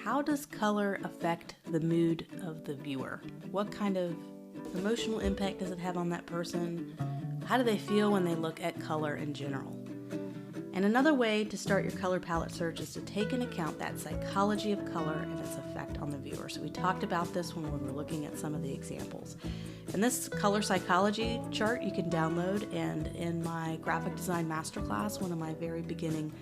How does color affect the mood of the viewer? What kind of emotional impact does it have on that person? How do they feel when they look at color in general? And another way to start your color palette search is to take into account that psychology of color and its effect on the viewer. So we talked about this when we were looking at some of the examples. And this color psychology chart you can download, and in my graphic design masterclass, one of my very beginning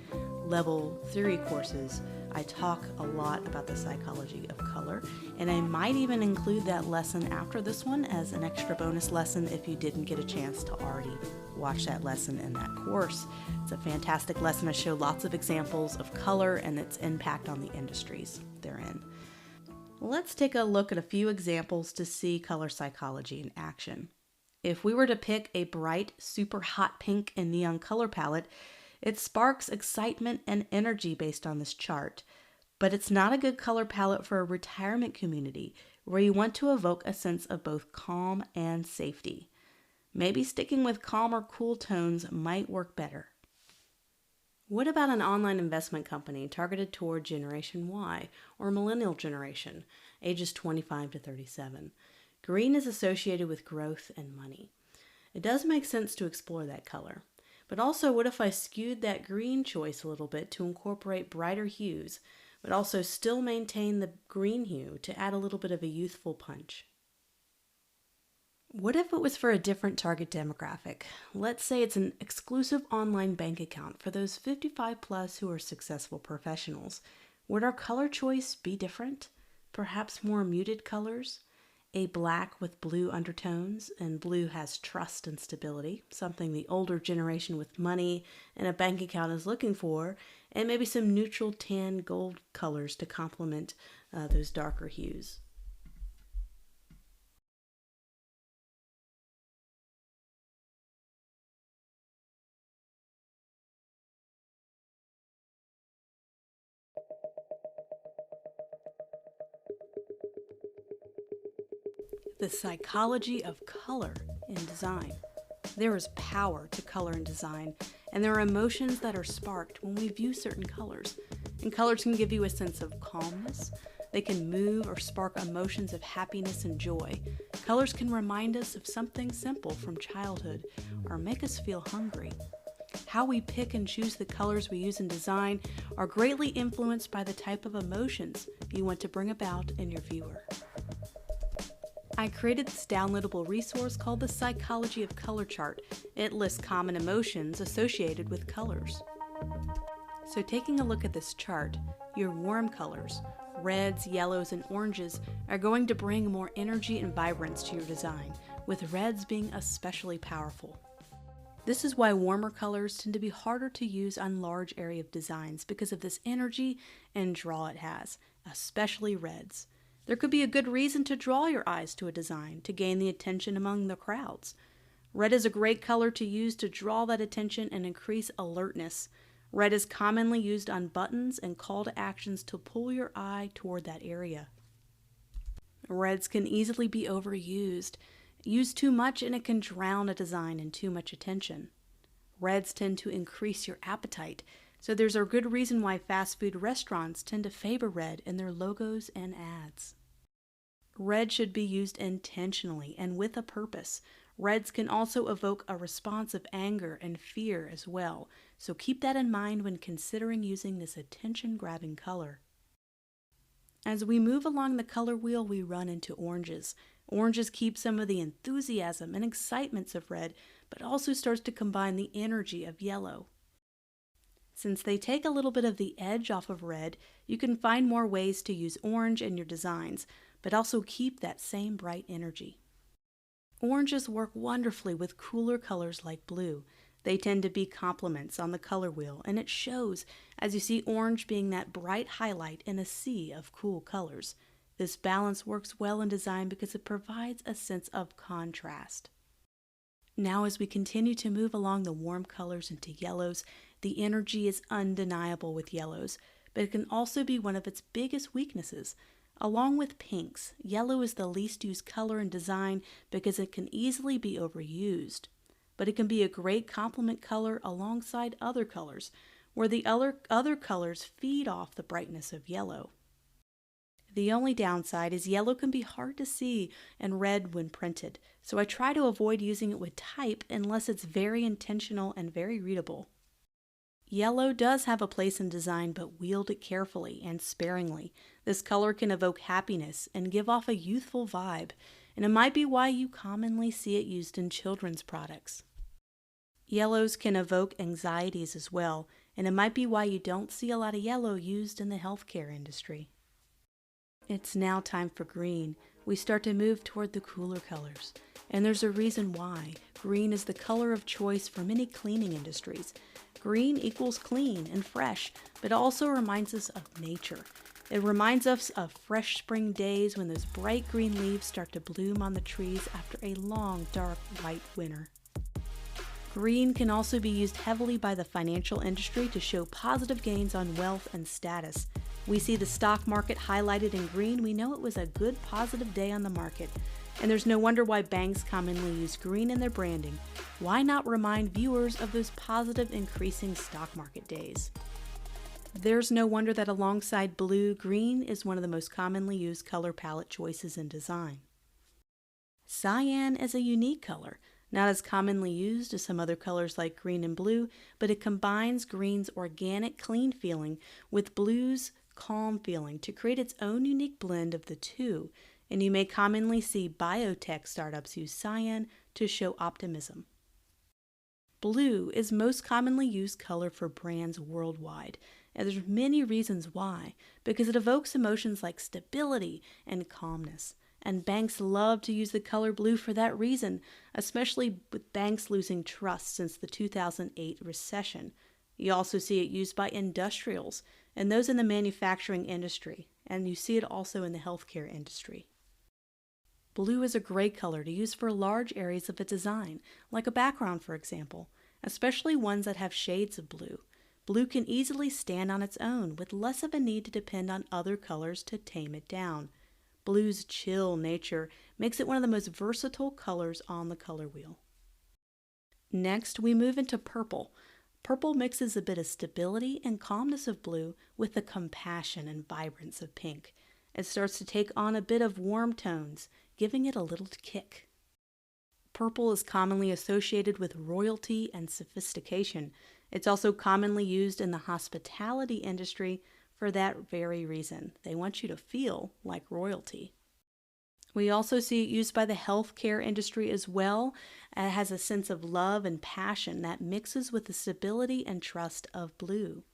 level theory courses, I talk a lot about the psychology of color, and I might even include that lesson after this one as an extra bonus lesson if you didn't get a chance to already watch that lesson in that course. It's a fantastic lesson. I show lots of examples of color and its impact on the industries they're in. Let's take a look at a few examples to see color psychology in action. If we were to pick a bright, super hot pink and neon color palette, it sparks excitement and energy based on this chart, but it's not a good color palette for a retirement community where you want to evoke a sense of both calm and safety. Maybe sticking with calmer, cool tones might work better. What about an online investment company targeted toward Generation Y or Millennial generation, ages 25 to 37? Green is associated with growth and money. It does make sense to explore that color. But also, what if I skewed that green choice a little bit to incorporate brighter hues, but also still maintain the green hue to add a little bit of a youthful punch? What if it was for a different target demographic? Let's say it's an exclusive online bank account for those 55 plus who are successful professionals. Would our color choice be different? Perhaps more muted colors? A black with blue undertones, and blue has trust and stability, something the older generation with money and a bank account is looking for, and maybe some neutral tan gold colors to complement those darker hues. The psychology of color in design. There is power to color in design, and there are emotions that are sparked when we view certain colors. And colors can give you a sense of calmness. They can move or spark emotions of happiness and joy. Colors can remind us of something simple from childhood or make us feel hungry. How we pick and choose the colors we use in design are greatly influenced by the type of emotions you want to bring about in your viewer. I created this downloadable resource called the Psychology of Color Chart. It lists common emotions associated with colors. So taking a look at this chart, your warm colors, reds, yellows, and oranges, are going to bring more energy and vibrance to your design, with reds being especially powerful. This is why warmer colors tend to be harder to use on large area of designs because of this energy and draw it has, especially reds. There could be a good reason to draw your eyes to a design to gain the attention among the crowds. Red is a great color to use to draw that attention and increase alertness. Red is commonly used on buttons and call to actions to pull your eye toward that area. Reds can easily be overused. Used too much and it can drown a design in too much attention. Reds tend to increase your appetite. So there's a good reason why fast food restaurants tend to favor red in their logos and ads. Red should be used intentionally and with a purpose. Reds can also evoke a response of anger and fear as well, so keep that in mind when considering using this attention-grabbing color. As we move along the color wheel, we run into oranges. Oranges keep some of the enthusiasm and excitements of red, but also starts to combine the energy of yellow. Since they take a little bit of the edge off of red, you can find more ways to use orange in your designs, but also keep that same bright energy. Oranges work wonderfully with cooler colors like blue. They tend to be complements on the color wheel, and it shows as you see orange being that bright highlight in a sea of cool colors. This balance works well in design because it provides a sense of contrast. Now as we continue to move along the warm colors into yellows, the energy is undeniable with yellows, but it can also be one of its biggest weaknesses. Along with pinks, yellow is the least used color in design because it can easily be overused. But it can be a great complement color alongside other colors, where the other colors feed off the brightness of yellow. The only downside is yellow can be hard to see and read when printed, so I try to avoid using it with type unless it's very intentional and very readable. Yellow does have a place in design, but wield it carefully and sparingly. This color can evoke happiness and give off a youthful vibe, and it might be why you commonly see it used in children's products. Yellows can evoke anxieties as well, and it might be why you don't see a lot of yellow used in the healthcare industry. It's now time for green. We start to move toward the cooler colors, and there's a reason why. Green is the color of choice for many cleaning industries. Green equals clean and fresh, but also reminds us of nature. It reminds us of fresh spring days when those bright green leaves start to bloom on the trees after a long, dark, white winter. Green can also be used heavily by the financial industry to show positive gains on wealth and status. We see the stock market highlighted in green, we know it was a good positive day on the market. And there's no wonder why banks commonly use green in their branding. Why not remind viewers of those positive increasing stock market days? There's no wonder that alongside blue, green is one of the most commonly used color palette choices in design. Cyan is a unique color, not as commonly used as some other colors like green and blue, but it combines green's organic, clean feeling with blue's calm feeling to create its own unique blend of the two. And you may commonly see biotech startups use cyan to show optimism. Blue is most commonly used color for brands worldwide, and there's many reasons why, because it evokes emotions like stability and calmness. And banks love to use the color blue for that reason, especially with banks losing trust since the 2008 recession. You also see it used by industrials and those in the manufacturing industry, and you see it also in the healthcare industry. Blue is a great color to use for large areas of a design, like a background for example, especially ones that have shades of blue. Blue can easily stand on its own with less of a need to depend on other colors to tame it down. Blue's chill nature makes it one of the most versatile colors on the color wheel. Next, we move into purple. Purple mixes a bit of stability and calmness of blue with the compassion and vibrance of pink. It starts to take on a bit of warm tones, giving it a little kick. Purple is commonly associated with royalty and sophistication. It's also commonly used in the hospitality industry for that very reason. They want you to feel like royalty. We also see it used by the healthcare industry as well. It has a sense of love and passion that mixes with the stability and trust of blue.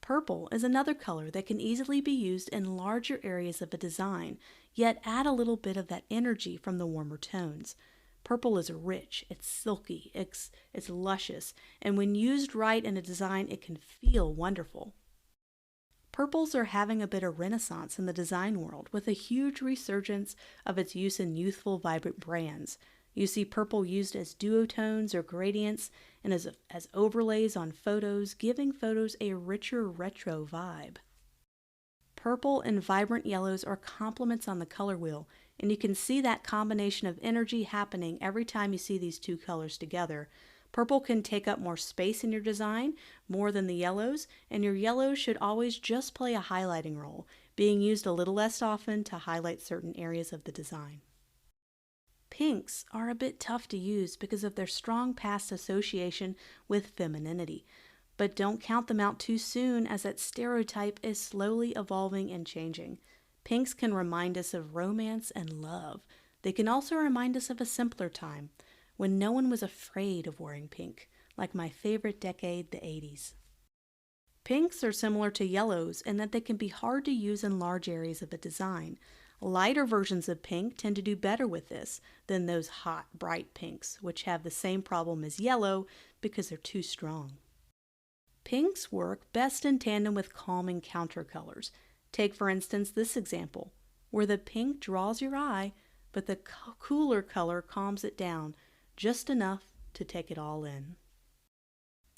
Purple is another color that can easily be used in larger areas of a design, yet add a little bit of that energy from the warmer tones. Purple is rich, it's silky, it's luscious, and when used right in a design, it can feel wonderful. Purples are having a bit of renaissance in the design world with a huge resurgence of its use in youthful, vibrant brands. You see purple used as duotones or gradients and as overlays on photos, giving photos a richer retro vibe. Purple and vibrant yellows are complements on the color wheel, and you can see that combination of energy happening every time you see these two colors together. Purple can take up more space in your design, more than the yellows, and your yellows should always just play a highlighting role, being used a little less often to highlight certain areas of the design. Pinks are a bit tough to use because of their strong past association with femininity, but don't count them out too soon as that stereotype is slowly evolving and changing. Pinks can remind us of romance and love. They can also remind us of a simpler time, when no one was afraid of wearing pink, like my favorite decade, the 80s. Pinks are similar to yellows in that they can be hard to use in large areas of a design. Lighter versions of pink tend to do better with this than those hot, bright pinks, which have the same problem as yellow because they're too strong. Pinks work best in tandem with calming counter colors. Take, for instance, this example, where the pink draws your eye, but the cooler color calms it down, just enough to take it all in.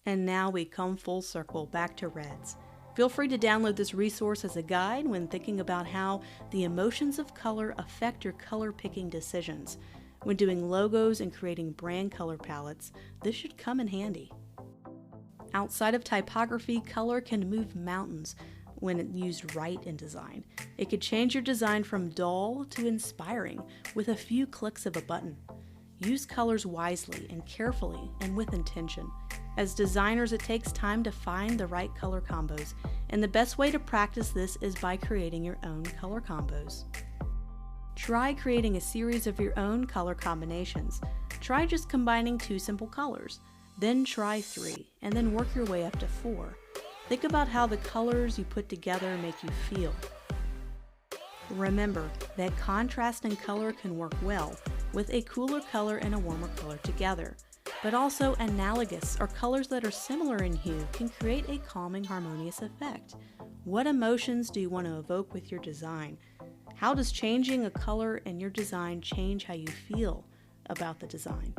And now we come full circle back to reds. Feel free to download this resource as a guide when thinking about how the emotions of color affect your color picking decisions. When doing logos and creating brand color palettes, this should come in handy. Outside of typography, color can move mountains. when used right in design. It could change your design from dull to inspiring with a few clicks of a button. Use colors wisely and carefully and with intention. As designers, it takes time to find the right color combos, and the best way to practice this is by creating your own color combos. Try creating a series of your own color combinations. Try just combining 2 simple colors, then try 3, and then work your way up to 4. Think about how the colors you put together make you feel. Remember that contrast in color can work well with a cooler color and a warmer color together, but also analogous or colors that are similar in hue can create a calming, harmonious effect. What emotions do you want to evoke with your design? How does changing a color in your design change how you feel about the design?